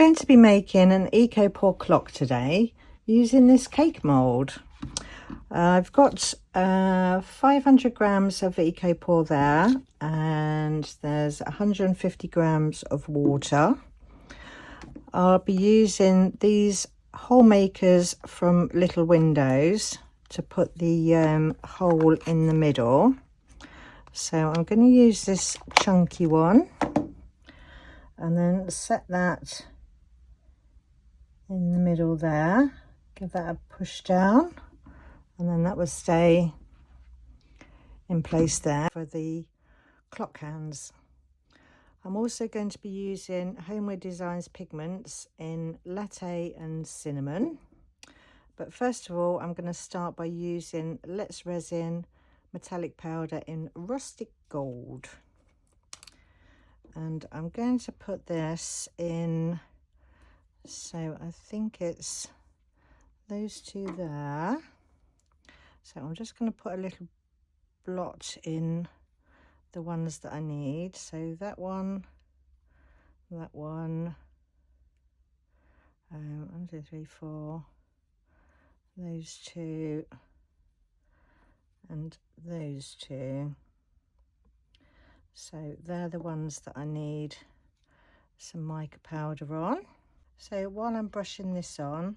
going to be making an Ecopore clock today using this cake mould. I've got 500 grams of Ecopore there, and there's 150 grams of water. I'll be using these hole makers from Little Windows to put the hole in the middle. So I'm going to use this chunky one and then set that in the middle there, give that a push down, and then that will stay in place there for the clock hands. I'm also going to be using Homeware Designs pigments in Latte and Cinnamon. But first of all, I'm going to start by using Let's Resin metallic powder in Rustic Gold. And I'm going to put this in, so I think it's those two there. So I'm just going to put a little blot in the ones that I need. So that one, 1, 2, 3, 4, those two, and those two. So they're the ones that I need some mica powder on. So while I'm brushing this on,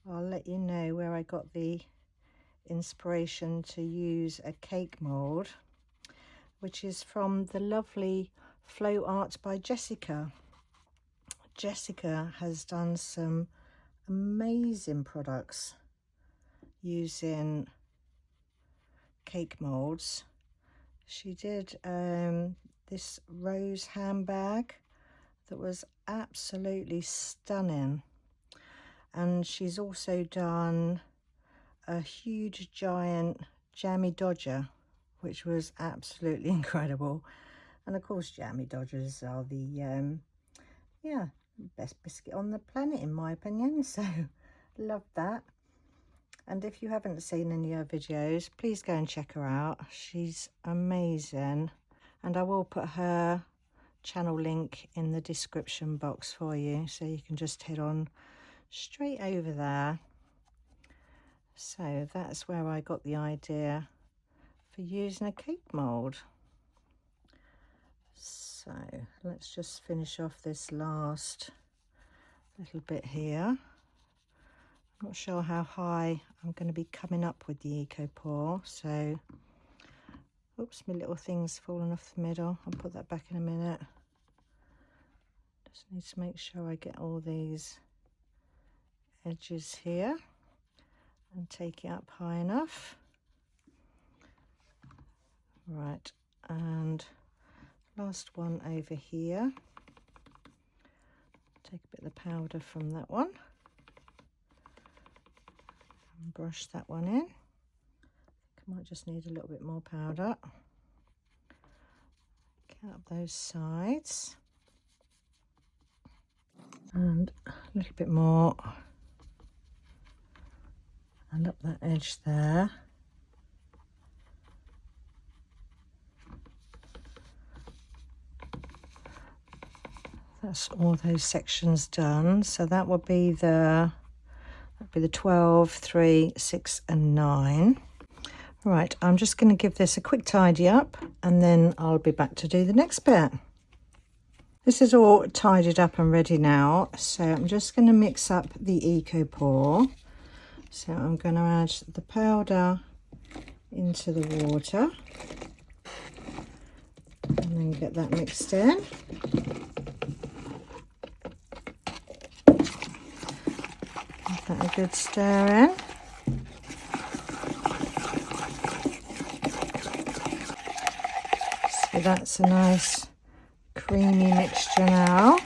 I'll let you know where I got the inspiration to use a cake mould, which is from the lovely FlowartbyJessica. Jessica has done some amazing products using cake moulds. She did this rose handbag that was absolutely stunning, and she's also done a huge giant jammy dodger, which was absolutely incredible. And of course, jammy dodgers are the best biscuit on the planet in my opinion, so love that. And if you haven't seen any of her videos, please go and check her out. She's amazing, and I will put her channel link in the description box for you, so you can just head on straight over there. So that's where I got the idea for using a cake mould. So let's just finish off this last little bit here. I'm not sure how high I'm going to be coming up with the Ecopore, so oops, my little thing's fallen off the middle. I'll put that back in a minute. Just need to make sure I get all these edges here and take it up high enough. Right, and last one over here. Take a bit of the powder from that one and brush that one in. I might just need a little bit more powder. Get up those sides and a little bit more, and up that edge there. That's all those sections done. So that would be the 12, 3, 6 and 9. Right, I'm just going to give this a quick tidy up, and then I'll be back to do the next bit. This is all tidied up and ready now, so I'm just going to mix up the Ecopore. So I'm going to add the powder into the water and then get that mixed in. Give that a good stir in. So that's a nice creamy mixture now.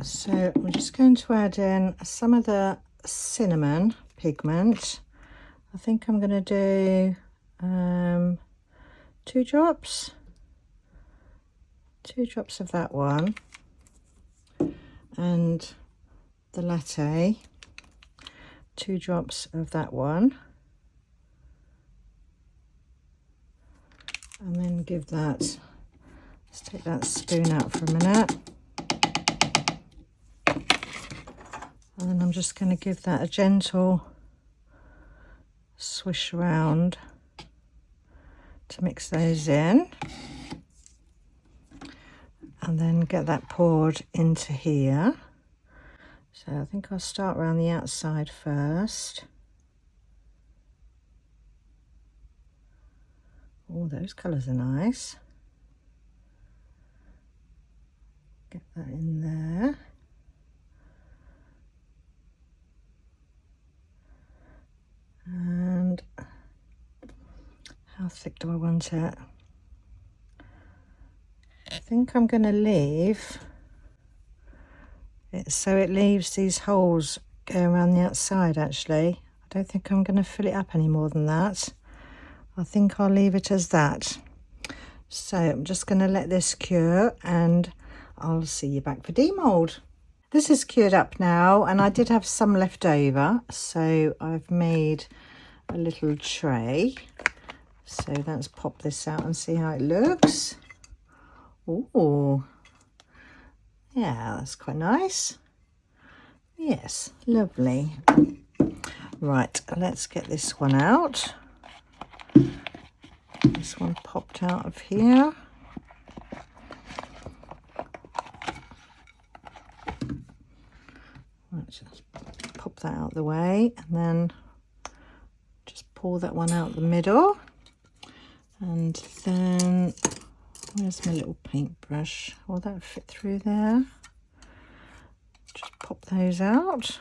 So I'm just going to add in some of the cinnamon pigment. I think I'm going to do 2 drops. 2 drops of that one, and the latte, 2 drops of that one, and then give that, let's take that spoon out for a minute. just going to give that a gentle swish around to mix those in, and then get that poured into here. So I think I'll start around the outside first. Oh, those colours are nice. Get that in there. And how thick do I want it? I think I'm going to leave it so it leaves these holes going around the outside actually. I don't think I'm going to fill it up any more than that. I think I'll leave it as that. So I'm just going to let this cure and I'll see you back for demold. This is cured up now, and I did have some left over, so I've made a little tray. So let's pop this out and see how it looks. Oh, yeah, that's quite nice. Yes, lovely. Right, let's get this one out. This one popped out of here. Let's just pop that out the way, and then just pour that one out the middle. And then, where's my little paintbrush? Will that fit through there? Just pop those out.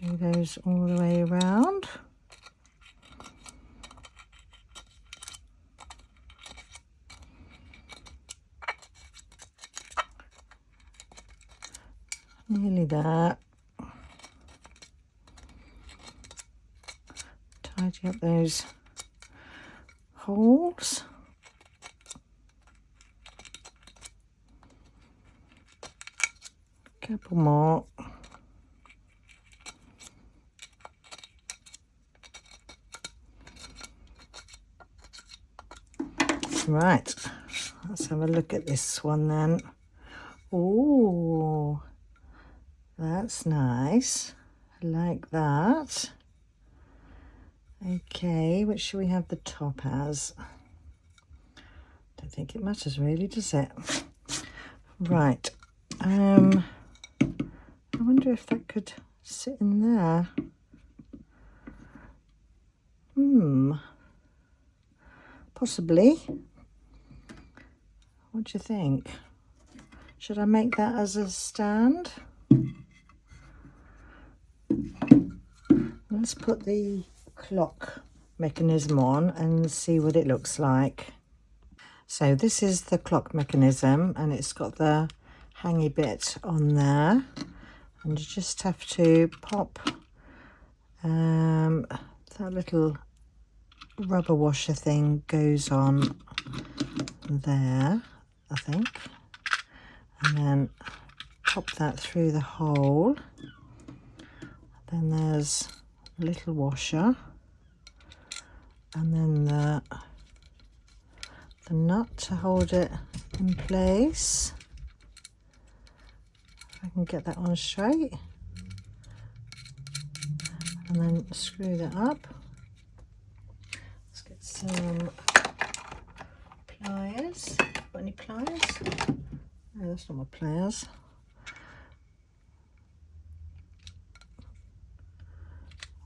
Do those all the way around. Nearly there. Tidy up those holes. Couple more. Right, let's have a look at this one then. Oh, that's nice. I like that. Okay, which should we have the top as? Don't think it matters really, does it? Right. I wonder if that could sit in there. Possibly. What do you think? Should I make that as a stand? Let's put the clock mechanism on and see what it looks like. So this is the clock mechanism, and it's got the hangy bit on there, and you just have to pop that little rubber washer thing goes on there, I think, and then pop that through the hole. Then there's a little washer, and then the nut to hold it in place. If I can get that on straight, and then screw that up. Let's get some pliers. Got any pliers? No, that's not my pliers.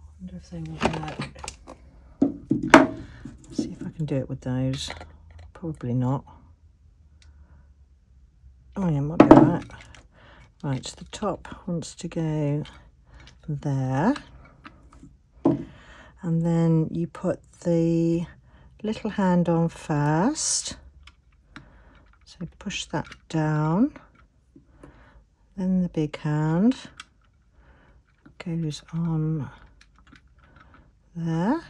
I wonder if they will work. Let's see if I can do it with those. Probably not. Oh yeah, might be alright. Right, so the top wants to go there. And then you put the little hand on first. So push that down. Then the big hand goes on there.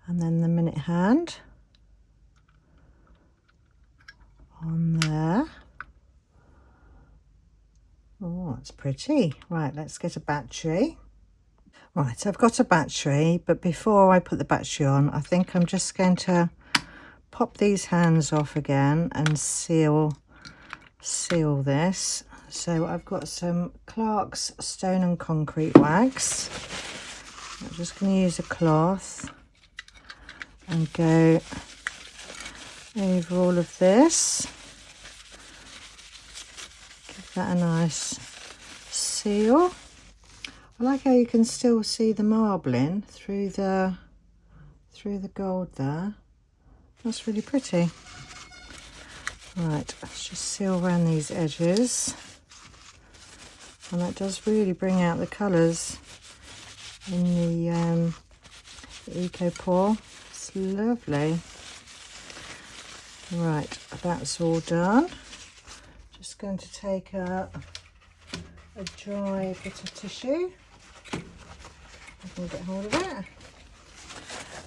And then the minute hand on there. Oh, that's pretty. Right, let's get a battery. Right, I've got a battery, but before I put the battery on, I think I'm just going to pop these hands off again and seal this. So I've got some Clark's Stone and Concrete wax. I'm just going to use a cloth and go over all of this. Give that a nice seal. I like how you can still see the marbling through the gold there. That's really pretty. Right, let's just seal around these edges. And that does really bring out the colours in the Ecopore. It's lovely. Right, that's all done. Just going to take a dry bit of tissue. I can get hold of it.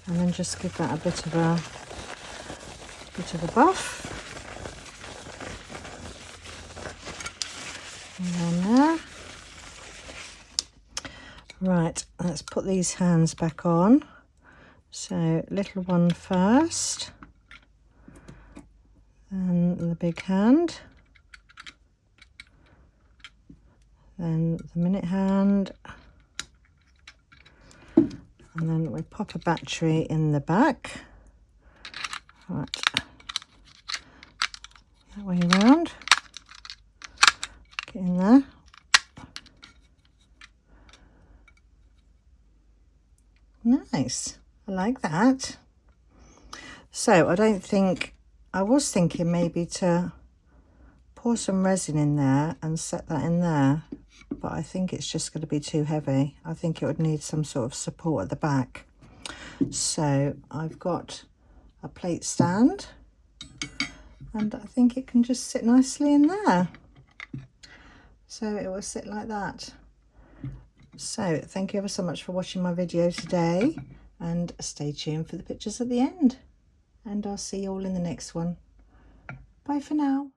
And then just give that a bit of a buff. And then there. Right, let's put these hands back on. So little one first, then the big hand, then the minute hand, and then we pop a battery in the back. Right, that way around, get in there. Nice, I like that. So I was thinking maybe to pour some resin in there and set that in there, but I think it's just going to be too heavy. I think it would need some sort of support at the back. So I've got a plate stand and I think it can just sit nicely in there. So it will sit like that. So thank you ever so much for watching my video today, and stay tuned for the pictures at the end, and I'll see you all in the next one. Bye for now.